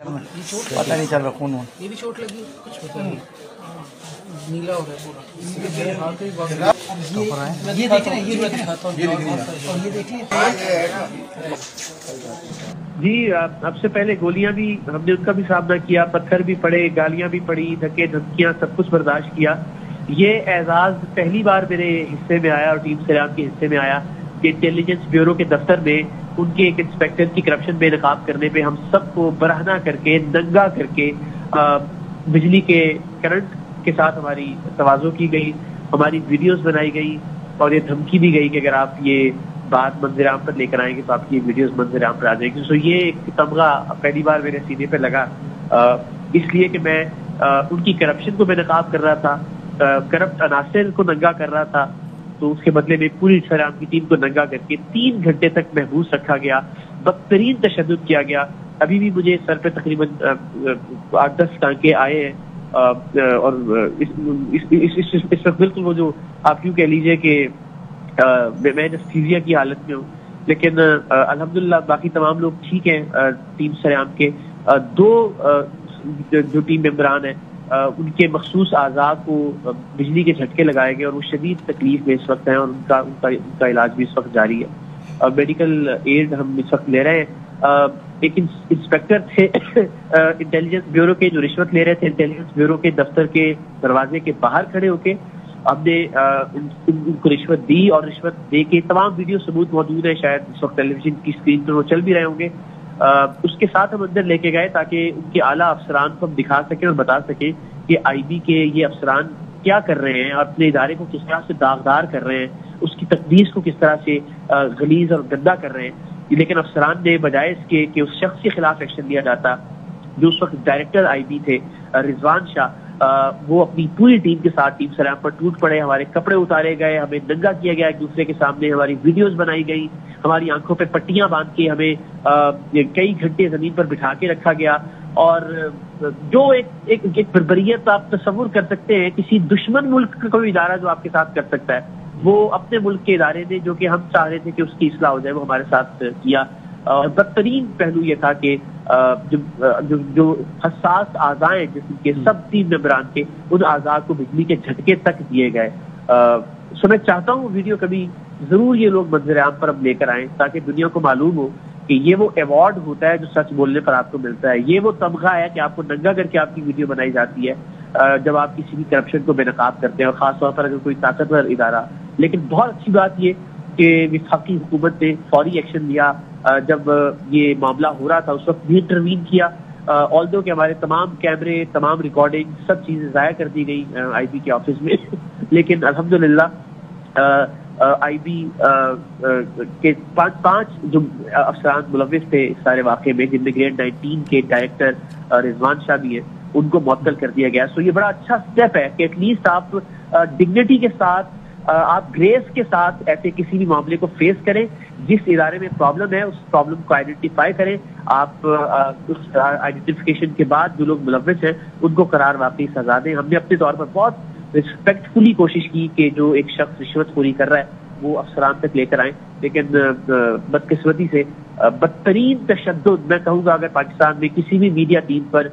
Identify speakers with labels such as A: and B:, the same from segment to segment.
A: पता नहीं चल रहा खून।
B: ये भी चोट लगी कुछ पता नहीं, नीला हो रहा है पूरा। ये देखें, ये देखें।
C: जी अब से पहले गोलियां भी हमने उनका भी सामना किया, पत्थर भी पड़े, गालियां भी पड़ी, धक्के धमकियां सब कुछ बर्दाश्त किया। ये एजाज पहली बार मेरे हिस्से में आया और टीम सरेआम के हिस्से में आया कि इंटेलिजेंस ब्यूरो के दफ्तर में उनके एक इंस्पेक्टर की करप्शन में नकाब करने पे हम सबको बरहना करके, नंगा करके बिजली के करंट के साथ हमारी तवाज़ो की गई, हमारी वीडियोस बनाई गई और ये धमकी दी गई कि अगर आप ये बात मंजर आम पर लेकर आएंगे तो आपकी वीडियोस मंजर आम पर आ जाएगी। सो ये एक तमगा पहली बार मेरे सीने पे लगा, इसलिए कि मैं उनकी करप्शन को बेनकाब कर रहा था, करप्ट अनासिर को नंगा कर रहा था। तो उसके बदले में पूरी सरेआम की टीम को नंगा करके 3 घंटे तक महबूस रखा गया, बदतरीन तशद्दुद किया गया। अभी भी मुझे सर पे तकरीबन 8-10 टांके आए हैं और इस वक्त बिल्कुल वो जो आप यूँ कह लीजिए कि मैं एनेस्थीसिया की हालत में हूँ, लेकिन अल्हम्दुलिल्लाह बाकी तमाम लोग ठीक हैं। टीम सरेआम के 2 जो टीम मेंबरान हैं उनके मखसूस आज़ा को बिजली के झटके लगाए गए और वो शदीद तकलीफ में इस वक्त हैं और उनका इलाज भी इस वक्त जारी है। मेडिकल एड हम इस वक्त ले रहे हैं। एक इंस्पेक्टर थे इंटेलिजेंस ब्यूरो के जो रिश्वत ले रहे थे इंटेलिजेंस ब्यूरो के दफ्तर के दरवाजे के बाहर खड़े होके हमने उनको रिश्वत दी और रिश्वत दे के तमाम वीडियो सबूत मौजूद है, शायद इस वक्त टेलीविजन की स्क्रीन पर वो चल भी रहे होंगे। उसके साथ हम अंदर लेके गए ताकि उनके आला अफसरान को हम दिखा सकें और बता सकें कि आईबी के ये अफसरान क्या कर रहे हैं और अपने इदारे को किस तरह से दागदार कर रहे हैं, उसकी तकदीस को किस तरह से गलीज और गंदा कर रहे हैं। लेकिन अफसरान ने बजाय इसके कि उस शख्स के खिलाफ एक्शन लिया जाता जो उस वक्त डायरेक्टर आईबी थे रिजवान शाह, वो अपनी पूरी टीम के साथ टीम सरेआम पर टूट पड़े। हमारे कपड़े उतारे गए, हमें नंगा किया गया एक दूसरे के सामने, हमारी वीडियोस बनाई गई, हमारी आंखों पे पट्टियां बांध के हमें कई घंटे जमीन पर बिठा के रखा गया। और जो एक बर्बरियत आप तस्वुर कर सकते हैं किसी दुश्मन मुल्क का कोई इदारा जो आपके साथ कर सकता है, वो अपने मुल्क के इदारे ने जो कि हम चाह रहे थे कि उसकी इस्लाह हो जाए वो हमारे साथ किया। और बदतरीन पहलू ये था कि जो हसास आज़ाएं जिसके सब 3 मेंबरान के उन आज़ा को बिजली के झटके तक दिए गए। सो मैं चाहता हूँ वीडियो कभी जरूर ये लोग मंजर आम पर अब लेकर आएं ताकि दुनिया को मालूम हो कि ये वो अवार्ड होता है जो सच बोलने पर आपको मिलता है, ये वो तमगा है कि आपको नंगा करके आपकी वीडियो बनाई जाती है जब आप किसी भी करप्शन को बेनकाब करते हैं और खासतौर पर अगर कोई ताकतवर इदारा। लेकिन बहुत अच्छी बात ये कि वफाकी हुकूमत ने फौरी एक्शन लिया। जब ये मामला हो रहा था उस वक्त भी इंटरवीन किया, ऑल्दो कि हमारे तमाम कैमरे, तमाम रिकॉर्डिंग, सब चीजें ज़ाया कर दी गई आईबी के ऑफिस में लेकिन अल्हम्दुलिल्लाह आईबी के 5 जो अफसरान मुलव्विस थे इस सारे वाक़े में, जिनमें ग्रेड 19 के डायरेक्टर रिजवान शाह भी है, उनको मुअत्तल कर दिया गया। सो ये बड़ा अच्छा स्टेप है कि एटलीस्ट आप डिग्निटी के साथ, आप ग्रेस के साथ ऐसे किसी भी मामले को फेस करें। जिस इदारे में प्रॉब्लम है उस प्रॉब्लम को आइडेंटिफाई करें, आप उस आइडेंटिफिकेशन के बाद जो लोग मुलव्विस हैं उनको करार वाकई सजा दें। हमने अपने तौर पर बहुत रिस्पेक्टफुली कोशिश की कि जो एक शख्स रिश्वतखोरी कर रहा है वो अफसरान तक लेकर आए, लेकिन बदकिस्मती से बदतरीन तशद्दुद मैं कहूँगा अगर पाकिस्तान में किसी भी मीडिया टीम पर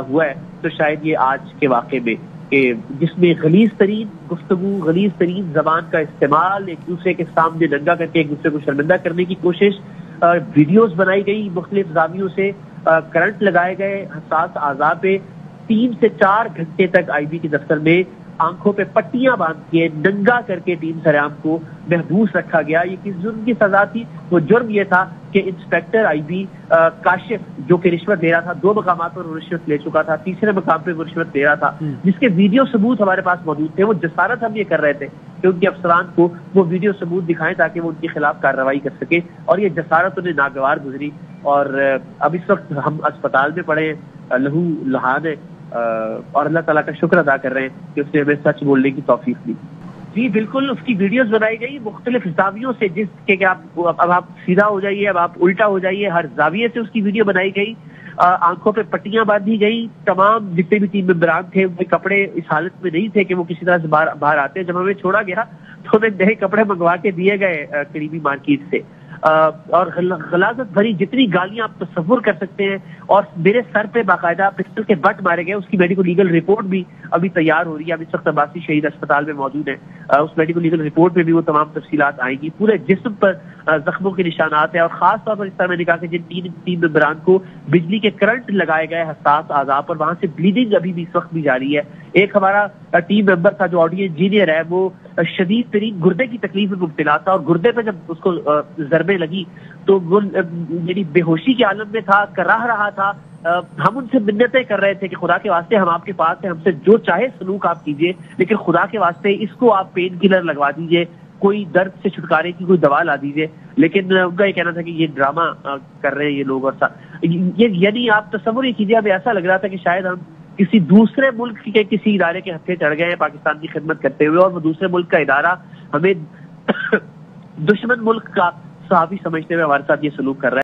C: हुआ है तो शायद ये आज के वाक़े में, जिसमें गलीज तरीन गुफ्तगू, गलीज तरीन जबान का इस्तेमाल, एक दूसरे के सामने नंगा करके एक दूसरे को शर्मिंदा करने की कोशिश, वीडियोस बनाई गई मुख्तलिफ जावियों से, करंट लगाए गए हसास आज़ा पे, 3 से 4 घंटे तक आईबी के दफ्तर में आंखों पे पट्टियां बांध के नंगा करके टीम सरेआम को महबूस रखा गया। ये किस जुर्म की सजा थी? वो जुर्म ये था कि इंस्पेक्टर आईबी काशिफ जो कि रिश्वत ले रहा था, 2 मकामात पर वो रिश्वत ले चुका था, तीसरे मकाम पे वो रिश्वत ले रहा था, जिसके वीडियो सबूत हमारे पास मौजूद थे। वो जसारत हम ये कर रहे थे कि उनके अफसरान को वो वीडियो सबूत दिखाएं ताकि वो उनके खिलाफ कार्रवाई कर सके, और ये जसारत उन्हें नागवार गुजरी। और अब इस वक्त हम अस्पताल में पड़े हैं, लहू लहान है, और अल्लाह ताला का शुक्र अदा कर रहे हैं कि उसने हमें सच बोलने की तौफीक दी। जी बिल्कुल, उसकी वीडियोस बनाई गई मुख्तलिफ जावियों से, जिसके अब आप सीधा हो जाइए, अब आप उल्टा हो जाइए, हर जाविये से उसकी वीडियो बनाई गई। आंखों पे पट्टियां बांधी गई। तमाम जितने भी टीम मेंबरान थे उनके कपड़े इस हालत में नहीं थे कि वो किसी तरह से बाहर आते। जब हमें छोड़ा गया तो हमें नए कपड़े मंगवा के दिए गए करीबी मार्केट से। اور غلاظت بھری جتنی گالیاں آپ تصور کر سکتے ہیں، اور میرے سر پہ باقاعدہ پسٹل کے بٹ مارے گئے. اس کی میڈیکل لیگل رپورٹ بھی ابھی تیار ہو رہی ہے. اب اس وقت عباسی شہید اسپتال میں موجود ہیں. اس میڈیکل لیگل رپورٹ میں بھی وہ تمام تفصیلات آئیں گی. پورے جسم پر زخموں کے نشانات ہیں، اور خاص طور پر اس طرح میں نے کہا کہ جن تین ممبران کو بجلی کے کرنٹ لگائے گئے حساس اعضاء پر، وہاں سے بلیڈنگ ابھی بھی اس وقت بھی جاری ہے. ایک ہمارا ٹیم ممبر تھا جو آڈیو انجینئر ہے، وہ شدید ترین گردے کی تکلیف میں مبتلا تھا، اور گردے پہ جب اس کو ضربیں لگی تو وہ یعنی بے ہوشی کے عالم میں تھا، کراہ رہا تھا. ہم ان سے منتیں کر رہے تھے کہ خدا کے واسطے ہم آپ کے پاس ہیں، ہم سے جو چاہے سلوک آپ کیجئے، لیکن خدا کے واسطے اس کو آپ پین کلر لگوا دیجئے، کوئی درد سے چھٹکارے کی کوئی دوا لا دیجئے. لیکن ان کا یہ کہنا تھا کہ یہ ڈرامہ کر رہے ہیں یہ لوگ. اور یعنی آپ تصور یہ کیجیے، اب ایسا لگ رہا تھا کہ شاید ہم کسی دوسرے ملک کے کسی ادارے کے ہتھے چڑھ گئے ہیں پاکستان کی خدمت کرتے ہوئے، اور وہ دوسرے ملک کا ادارہ ہمیں دشمن ملک کا صحافی سمجھتے ہوئے ہمارے ساتھ یہ سلوک کر رہا ہے.